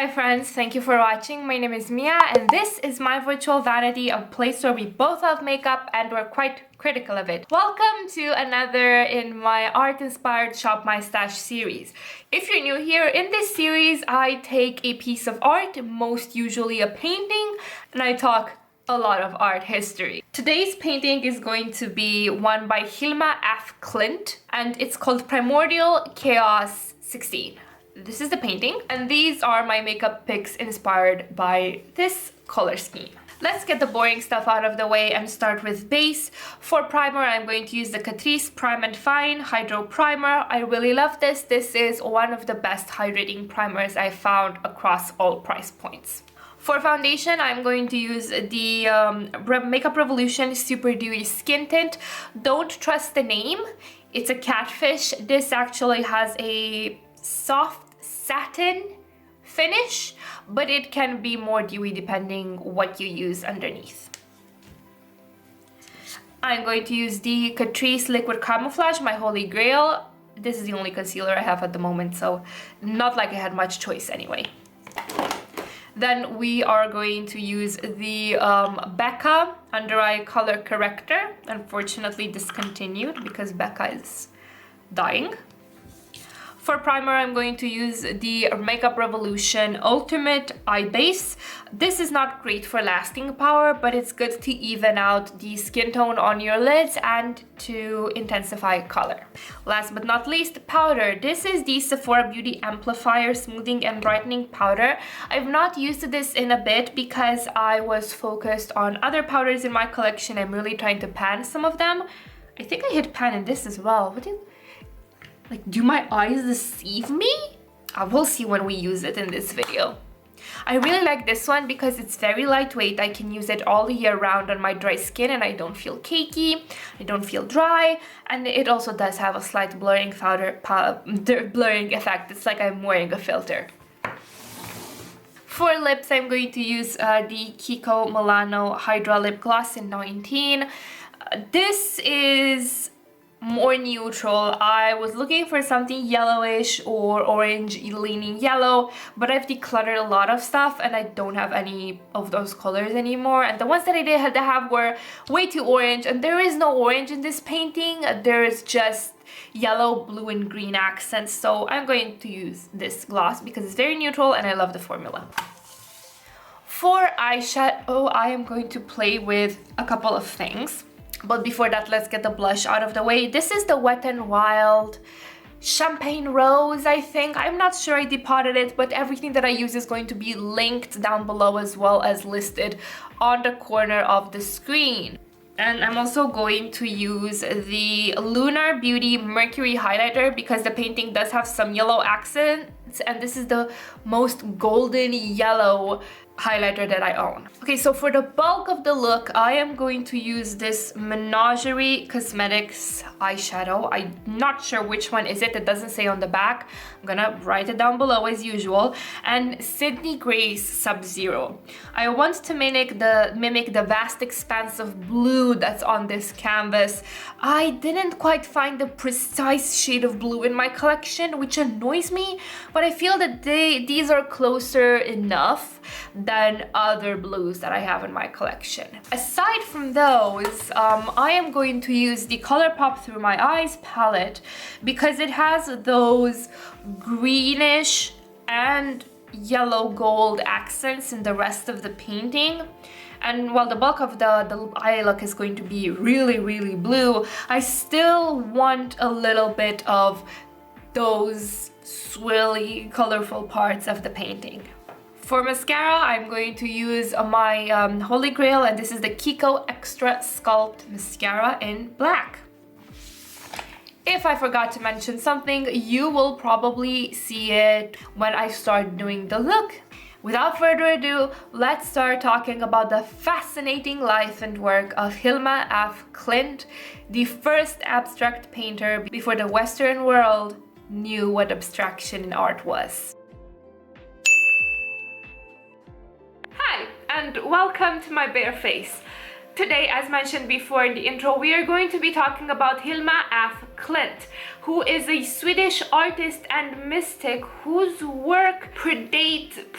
Hi friends, thank you for watching. My name is Mia and this is my virtual vanity, a place where we both love makeup and we're quite critical of it. Welcome to another in my art-inspired Shop My Stash series. If you're new here, in this series I take a piece of art, most usually a painting, and I talk a lot of art history. Today's painting is going to be one by Hilma Af Klint and it's called Primordial Chaos 16. This is the painting, and these are my makeup picks inspired by this color scheme. Let's get the boring stuff out of the way and start with base. For primer, I'm going to use the Catrice Prime and Fine Hydro Primer. I really love this. This is one of the best hydrating primers I found across all price points. For foundation, I'm going to use the Makeup Revolution Super Dewy Skin Tint. Don't trust the name. It's a catfish. This actually has a soft satin finish, but it can be more dewy depending what you use underneath. I'm going to use the Catrice Liquid Camouflage, my holy grail. This is the only concealer I have at the moment, so not like I had much choice anyway. Then we are going to use the Becca Undereye Color Corrector, unfortunately discontinued because Becca is dying. For primer, I'm going to use the Makeup Revolution Ultimate Eye Base. This is not great for lasting power, but it's good to even out the skin tone on your lids and to intensify color. Last but not least, powder. This is the Sephora Beauty Amplifier Smoothing and Brightening Powder. I've not used this in a bit because I was focused on other powders in my collection. I'm really trying to pan some of them. I think I hit pan in this as well. Do my eyes deceive me? I will see when we use it in this video. I really like this one because it's very lightweight. I can use it all year round on my dry skin and I don't feel cakey, I don't feel dry, and it also does have a slight blurring effect. It's like I'm wearing a filter. For lips, I'm going to use the Kiko Milano Hydra Lip Gloss in 19. This is more neutral. I was looking for something yellowish or orange leaning yellow, but I've decluttered a lot of stuff and I don't have any of those colors anymore, and the ones that I did have were way too orange, and there is no orange in this painting. There is just yellow, blue, and green accents, so I'm going to use this gloss because it's very neutral and I love the formula. For eyeshadow, I am going to play with a couple of things. But before that, let's get the blush out of the way. This is the Wet n Wild Champagne Rose, I think. I'm not sure, I depotted it, but everything that I use is going to be linked down below as well as listed on the corner of the screen. And I'm also going to use the Lunar Beauty Mercury highlighter because the painting does have some yellow accents, and this is the most golden yellow highlighter that I own. Okay, so for the bulk of the look, I am going to use this Menagerie Cosmetics eyeshadow. I'm not sure which one is it. It doesn't say on the back. I'm gonna write it down below as usual. And Sydney Grace Sub-Zero. I want to mimic the vast expanse of blue that's on this canvas. I didn't quite find the precise shade of blue in my collection, which annoys me, but I feel that these are closer enough than other blues that I have in my collection. Aside from those, I am going to use the Colourpop Through My Eyes palette because it has those greenish and yellow gold accents in the rest of the painting. And while the bulk of the eye look is going to be really, really blue, I still want a little bit of those swirly, colorful parts of the painting. For mascara, I'm going to use my Holy Grail, and this is the Kiko Extra Sculpt Mascara in black. If I forgot to mention something, you will probably see it when I start doing the look. Without further ado, let's start talking about the fascinating life and work of Hilma Af Klint, the first abstract painter before the Western world knew what abstraction in art was. Hi, and welcome to my bare face. Today, as mentioned before in the intro, we are going to be talking about Hilma Af Klint, who is a Swedish artist and mystic whose work predates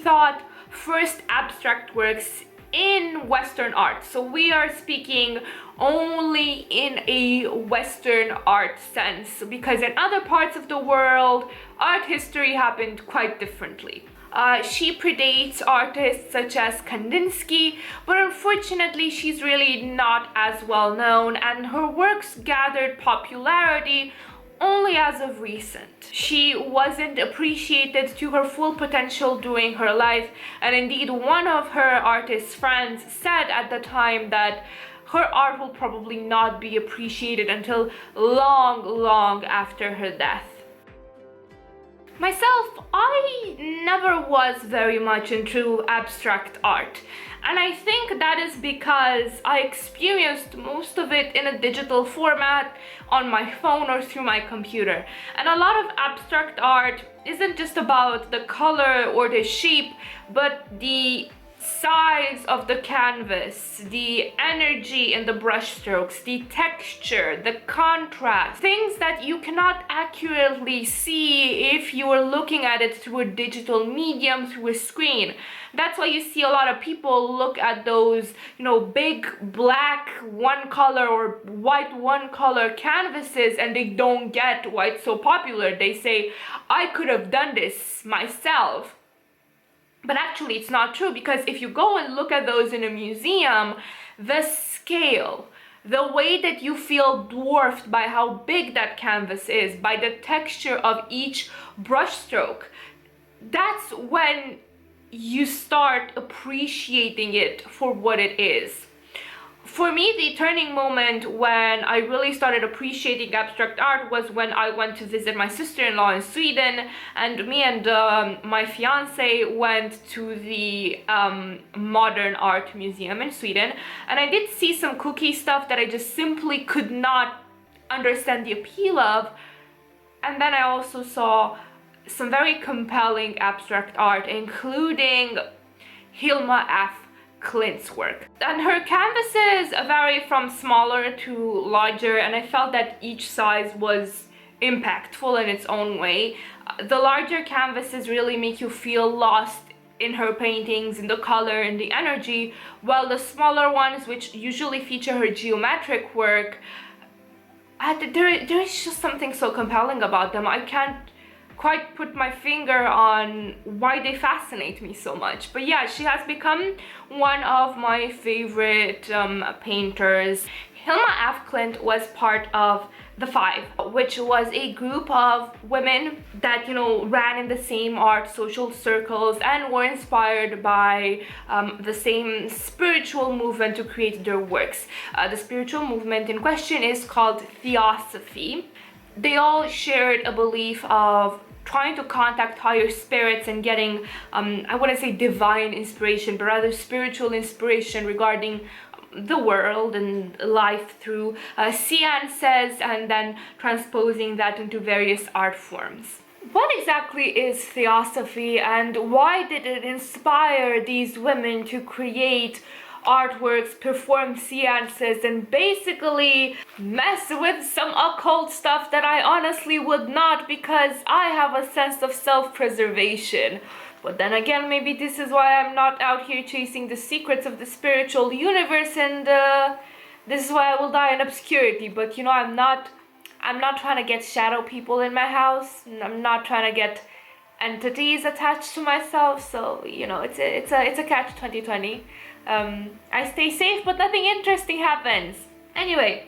thought first abstract works in Western art. So we are speaking only in a Western art sense, because in other parts of the world, art history happened quite differently. She predates artists such as Kandinsky, but unfortunately she's really not as well known, and her works gathered popularity only as of recent. She wasn't appreciated to her full potential during her life, and indeed one of her artist friends said at the time that her art will probably not be appreciated until long after her death. Myself, I never was very much into abstract art, and I think that is because I experienced most of it in a digital format on my phone or through my computer. And a lot of abstract art isn't just about the color or the shape, but the size of the canvas, the energy in the brushstrokes, the texture, the contrast, things that you cannot accurately see if you are looking at it through a digital medium, through a screen. That's why you see a lot of people look at those, big black one color or white one color canvases, and they don't get why it's so popular. They say, I could have done this myself. But actually it's not true, because if you go and look at those in a museum, the scale, the way that you feel dwarfed by how big that canvas is, by the texture of each brushstroke, that's when you start appreciating it for what it is. For me, the turning moment when I really started appreciating abstract art was when I went to visit my sister-in-law in Sweden, and me and my fiance went to the Modern Art Museum in Sweden, and I did see some kooky stuff that I just simply could not understand the appeal of. And then I also saw some very compelling abstract art, including Hilma Af Klint's work. And her canvases vary from smaller to larger, and I felt that each size was impactful in its own way. The larger canvases really make you feel lost in her paintings, in the color and the energy, while the smaller ones, which usually feature her geometric work, there is just something so compelling about them. I can't quite put my finger on why they fascinate me so much. But yeah, she has become one of my favorite painters. Hilma Af Klint was part of The Five, which was a group of women that, ran in the same art social circles and were inspired by the same spiritual movement to create their works. The spiritual movement in question is called Theosophy. They all shared a belief of trying to contact higher spirits and getting, I wouldn't say divine inspiration, but rather spiritual inspiration regarding the world and life through seances, and then transposing that into various art forms. What exactly is Theosophy, and why did it inspire these women to create artworks, perform seances, and basically mess with some occult stuff that I honestly would not, because I have a sense of self-preservation? But then again, maybe this is why I'm not out here chasing the secrets of the spiritual universe, and this is why I will die in obscurity. But I'm not trying to get shadow people in my house. I'm not trying to get entities attached to myself. So it's a catch 2020. I stay safe, but nothing interesting happens. Anyway,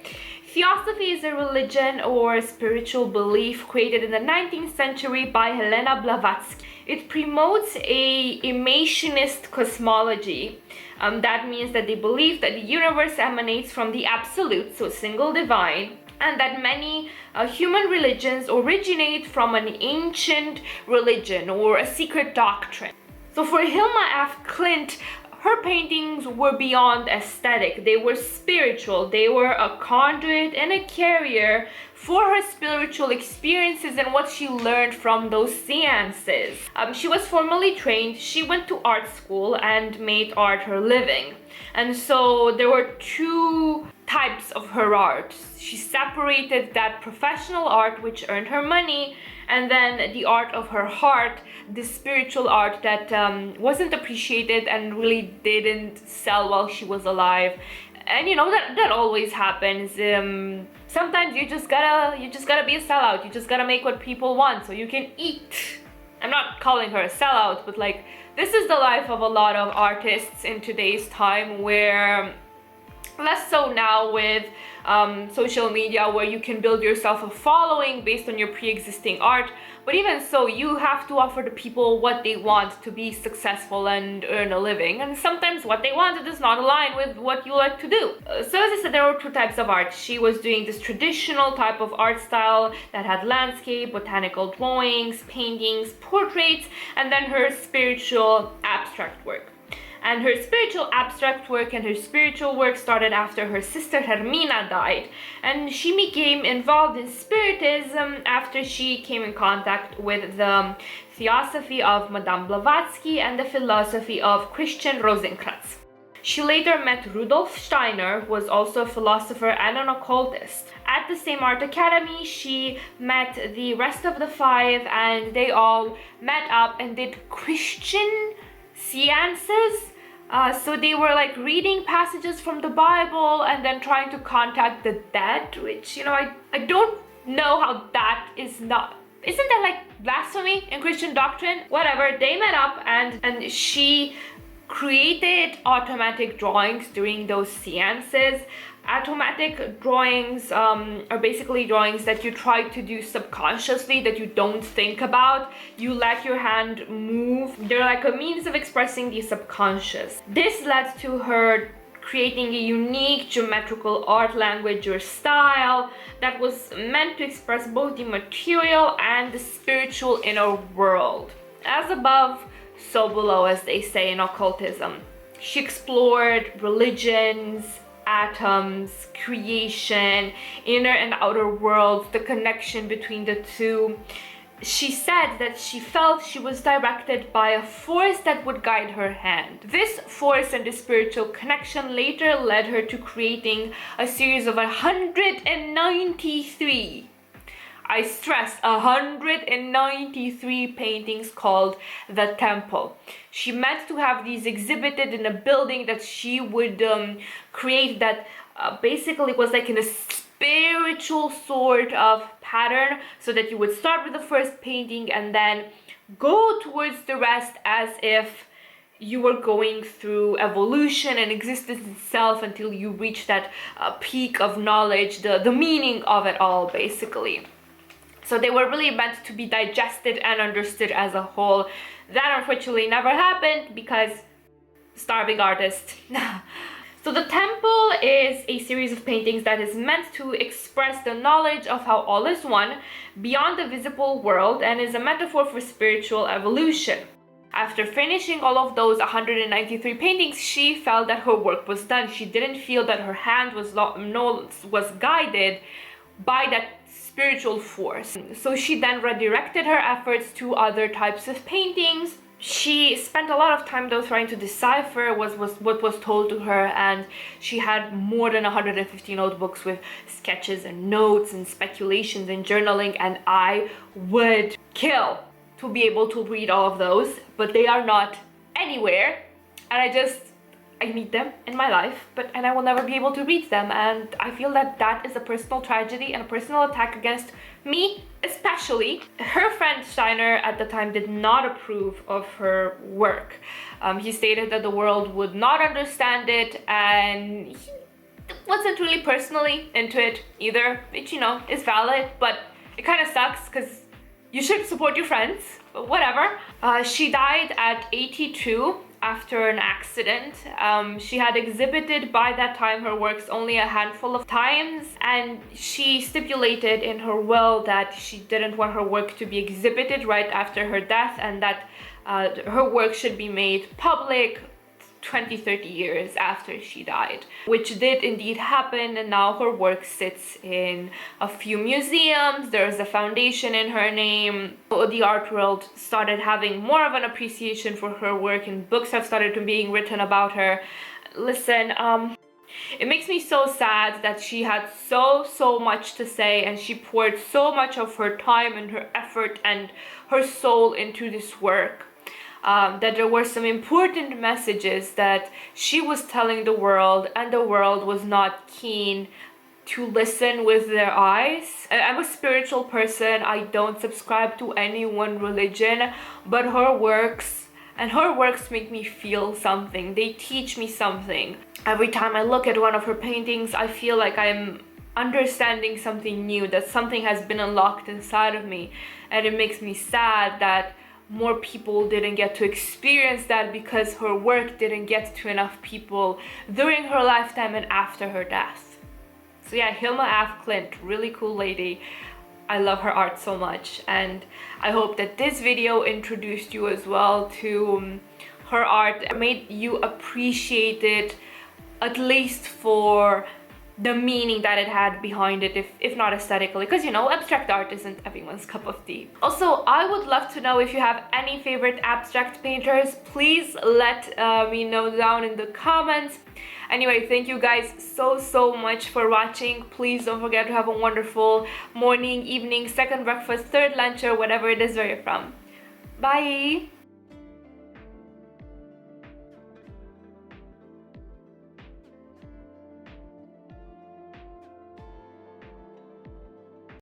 Theosophy is a religion or spiritual belief created in the 19th century by Helena Blavatsky. It promotes a immationist cosmology. That means that they believe that the universe emanates from the absolute, so single divine, and that many human religions originate from an ancient religion or a secret doctrine. So for Hilma Af Klint, her paintings were beyond aesthetic. They were spiritual. They were a conduit and a carrier for her spiritual experiences and what she learned from those seances. She was formally trained. She went to art school and made art her living. And so there were two types of her art. She separated that professional art, which earned her money, and then the art of her heart, the spiritual art that wasn't appreciated and really didn't sell while she was alive. And you know, that always happens. Sometimes you just gotta be a sellout. You just gotta make what people want so you can eat. I'm not calling her a sellout, but like, this is the life of a lot of artists in today's time, where less so now with social media, where you can build yourself a following based on your pre-existing art, but even so, you have to offer the people what they want to be successful and earn a living, and sometimes what they want does not align with what you like to do. So as I said, there were two types of art. She was doing this traditional type of art style that had landscape, botanical drawings, paintings, portraits, and then her spiritual abstract work. And her spiritual abstract work and her spiritual work started after her sister Hermina died. And she became involved in Spiritism after she came in contact with the Theosophy of Madame Blavatsky and the philosophy of Christian Rosenkranz. She later met Rudolf Steiner, who was also a philosopher and an occultist. At the same art academy, she met the rest of the five, and they all met up and did Christian seances. So they were like reading passages from the Bible and then trying to contact the dead, which, you know, I don't know how that is not... Isn't that like blasphemy in Christian doctrine? Whatever, they met up and she created automatic drawings during those seances. Automatic drawings are basically drawings that you try to do subconsciously, that you don't think about. You let your hand move. They're like a means of expressing the subconscious. This led to her creating a unique geometrical art language or style that was meant to express both the material and the spiritual inner world. As above, so below, as they say in occultism. She explored religions, atoms, creation, inner and outer worlds, the connection between the two. She said that she felt she was directed by a force that would guide her hand. This force and the spiritual connection later led her to creating a series of 193, I stress, 193 paintings called The Temple. She meant to have these exhibited in a building that she would create that basically was like in a spiritual sort of pattern, so that you would start with the first painting and then go towards the rest as if you were going through evolution and existence itself until you reach that peak of knowledge, the meaning of it all, basically. So they were really meant to be digested and understood as a whole. That unfortunately never happened because starving artist. So the Temple is a series of paintings that is meant to express the knowledge of how all is one beyond the visible world, and is a metaphor for spiritual evolution. After finishing all of those 193 paintings, she felt that her work was done. She didn't feel that her hand was guided by that spiritual force. So she then redirected her efforts to other types of paintings. She spent a lot of time though trying to decipher what was told to her, and she had more than 150 notebooks with sketches and notes and speculations and journaling, and I would kill to be able to read all of those, but they are not anywhere, and I need them in my life, and I will never be able to read them, and I feel that that is a personal tragedy and a personal attack against me, especially. Her friend Steiner at the time did not approve of her work. He stated that the world would not understand it, and he wasn't really personally into it either, which, you know, is valid, but it kind of sucks because you should support your friends, but whatever. She died at 82 after an accident. She had exhibited by that time her works only a handful of times, and she stipulated in her will that she didn't want her work to be exhibited right after her death, and that her work should be made public 20-30 years after she died, which did indeed happen, and now her work sits in a few museums. There's a foundation in her name. The art world started having more of an appreciation for her work, and books have started being written about her. Listen, It makes me so sad that she had so much to say, and she poured so much of her time and her effort and her soul into this work. That there were some important messages that she was telling the world, and the world was not keen to listen with their eyes. I'm a spiritual person. I don't subscribe to any one religion, but her works make me feel something. They teach me something. Every time I look at one of her paintings, I feel like I'm understanding something new, that something has been unlocked inside of me. And it makes me sad that more people didn't get to experience that because her work didn't get to enough people during her lifetime and after her death. So yeah, Hilma Af Klint, really cool lady. I love her art so much, and I hope that this video introduced you as well to her art, made you appreciate it, at least for the meaning that it had behind it, if not aesthetically, because you know, abstract art isn't everyone's cup of tea. Also, I would love to know if you have any favorite abstract painters. Please let me know down in the comments. Anyway, thank you guys so much for watching. Please don't forget to have a wonderful morning, evening, second breakfast, third lunch, or whatever it is where you're from. Bye!